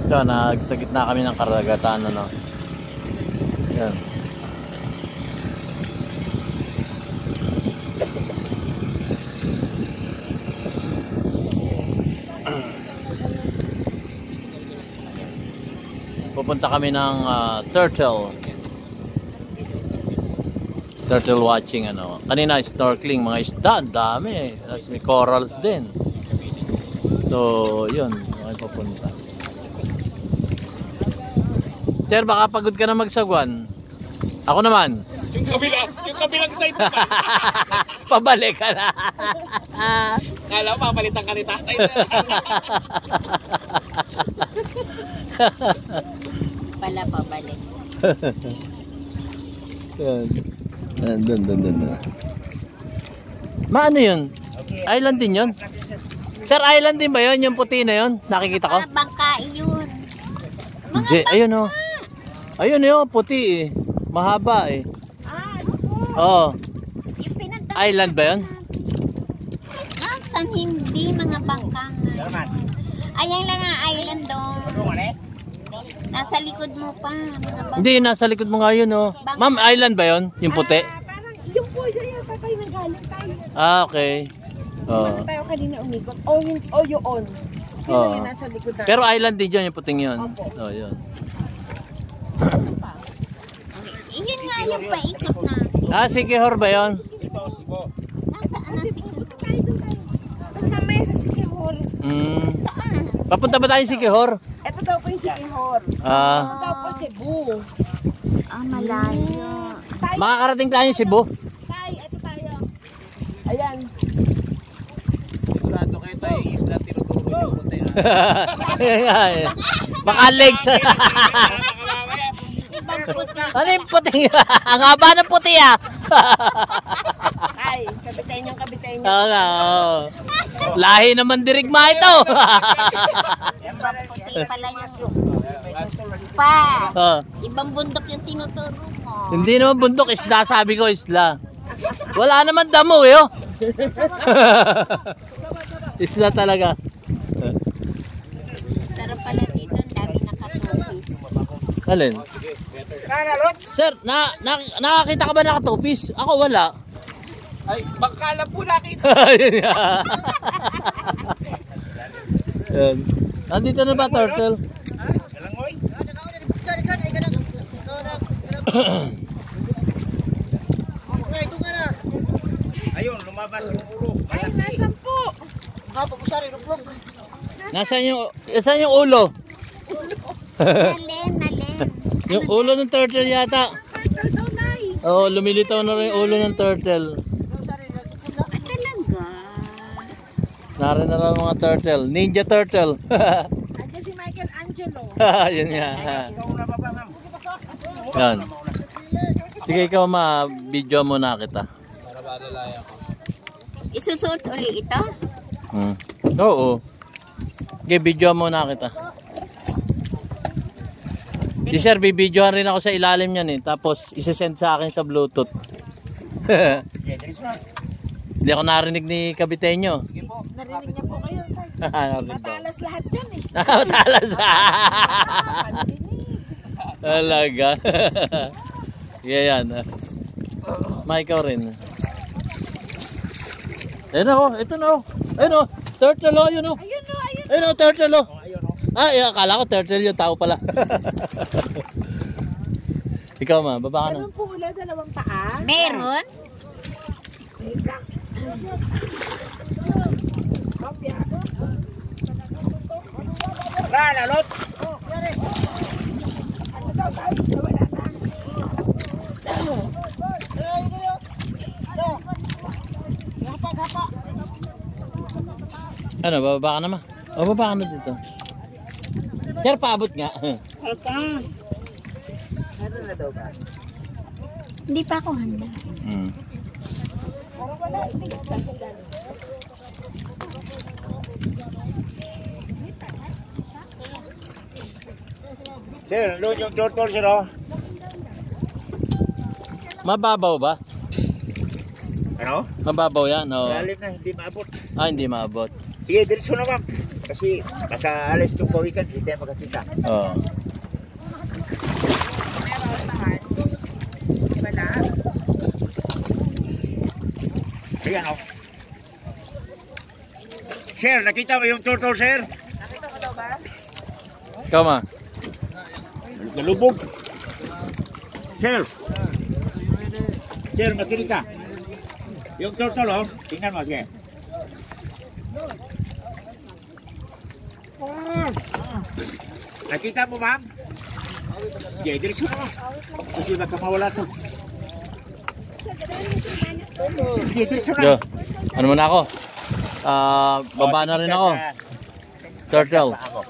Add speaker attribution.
Speaker 1: So, sa gitna kami ng karagatan, ano. Yan. Pupunta kami ng turtle watching, ano. Kanina snorkeling, mga isda, ang dami. Tapos may corals din. So, yun, okay, pupunta. Sir, baka pagod ka na magsagwan. Ako naman.
Speaker 2: Yung kabilang side pa.
Speaker 1: Pabalik ka na.
Speaker 2: Kala mo, papalitan ka ni tatay.
Speaker 3: Pala pabalik.
Speaker 1: Yan. Doon. Maano yun? Island din yun? Sir, island din ba yun? Yung puti na yun? Nakikita ko?
Speaker 3: Bangka yun.
Speaker 1: Hindi, ayun o. Ayun yun, puti eh. Mahaba eh. Oo. Island ba yun?
Speaker 3: Saan hindi mga bangka nga. Ayan lang ang island doon. Nasa likod mo pa. Mga bangka.
Speaker 1: Hindi, nasa likod mo nga yun oh. Ma'am, island ba yun? Yung puti?
Speaker 4: Parang yung po dyan yata tayo nagaling tayo.
Speaker 1: Ah, okay.
Speaker 4: Hindi tayo kanina umikot. O yun. Yun yung nasa likod natin.
Speaker 1: Pero island din yun, yung puting yun. Oh, yun.
Speaker 3: Yun nga yung paikot na.
Speaker 1: Ah, Siquijor ba yun?
Speaker 3: Nasaan ang Siquijor?
Speaker 4: Tapos mamaya sa Siquijor.
Speaker 3: Saan?
Speaker 1: Papunta ba tayo Siquijor?
Speaker 4: Ito daw po yung Siquijor. Ito daw po Cebu.
Speaker 3: Malayo.
Speaker 1: Makakarating tayo Cebu.
Speaker 4: Ito tayo. Ayan.
Speaker 2: Sigurado kayo tayo isla, tinuturo yung puti.
Speaker 1: Baka legs. Ano yung puti? Ang haba ng puti ah.
Speaker 4: Ay, kabitayin yung kabitayin
Speaker 1: Oo nga, oo. Lahi naman dirigma ito.
Speaker 3: Puti pala yung... Pa, ibang bundok yung tinuturo mo.
Speaker 1: Hindi naman bundok, isla, sabi ko isla. Wala naman damo eh oh. Isla talaga.
Speaker 3: Sarap pala dito, ang dami nakatupis.
Speaker 1: Alin? Sir, nakakita ka ba nakatupis? Ako wala.
Speaker 2: Ay, bangka lang po nakita.
Speaker 1: Yan. Nandito na ba turtle?
Speaker 2: Ayun, lumabas yung ulo.
Speaker 4: Ay, nasan po?
Speaker 1: Nasaan yung ulo?
Speaker 3: Nalen.
Speaker 1: Yung ulo ng turtle yata.
Speaker 4: Turtle daw, Nay.
Speaker 1: Oo, lumilitaw na rin yung ulo ng turtle.
Speaker 3: Talaga?
Speaker 1: Narin na lang mga turtle. Ninja turtle.
Speaker 4: Andiyan si Michelangelo.
Speaker 1: Yun nga. Yan. Sige ikaw video muna kita.
Speaker 2: Para malalaya ko.
Speaker 3: Isusuot uli ito?
Speaker 1: Oo. Okay, video muna kita. Di sir, bibidyohan rin ako sa ilalim yan eh. Tapos isesend sa akin sa Bluetooth. Hindi ako narinig ni Kabiteño.
Speaker 4: Narinig niya po kayo, Tay.
Speaker 1: Narinig daw.
Speaker 4: Matalas lahat dyan eh.
Speaker 1: Matalas.
Speaker 4: Pandinig.
Speaker 1: Talaga. Yan. Ma, ikaw rin. Ayun o, ito na o. Ayun o, turtle o, yun o. Ayun o, turtle o. Ah, akala ko turtle yung tao pala. Ikaw ma, baba ka na.
Speaker 4: Meron po wala dalawang paa.
Speaker 3: Meron?
Speaker 2: Lalot!
Speaker 1: Ano, bababa ka na ma? O, baba ka na dito. Sir, paabot nga.
Speaker 3: Hindi pa ako handa.
Speaker 2: Sir, doon yung turtle sir oh.
Speaker 1: Mababaw ba?
Speaker 2: Ano?
Speaker 1: Mababaw yan, o.
Speaker 2: Lalim na, hindi maabot.
Speaker 1: Ah, hindi maabot.
Speaker 2: Sige, diretso na ma'am. Kasi baka alis itong pawikan, hindi tayo magkakita.
Speaker 1: Oo.
Speaker 2: Ayan o. Sir, nakita mo yung turtle, sir?
Speaker 1: Ikaw ma.
Speaker 2: Nalubog. Sir. Sir, makinig ka. Yung turtle, oh. Tingnan mo, sige. Nakita mo, ma'am? Sige, diretso na. Kasi baka mawala to. Sige, diretso na.
Speaker 1: Jo, ano muna ako? Baba na rin ako. Turtle.
Speaker 2: Ako.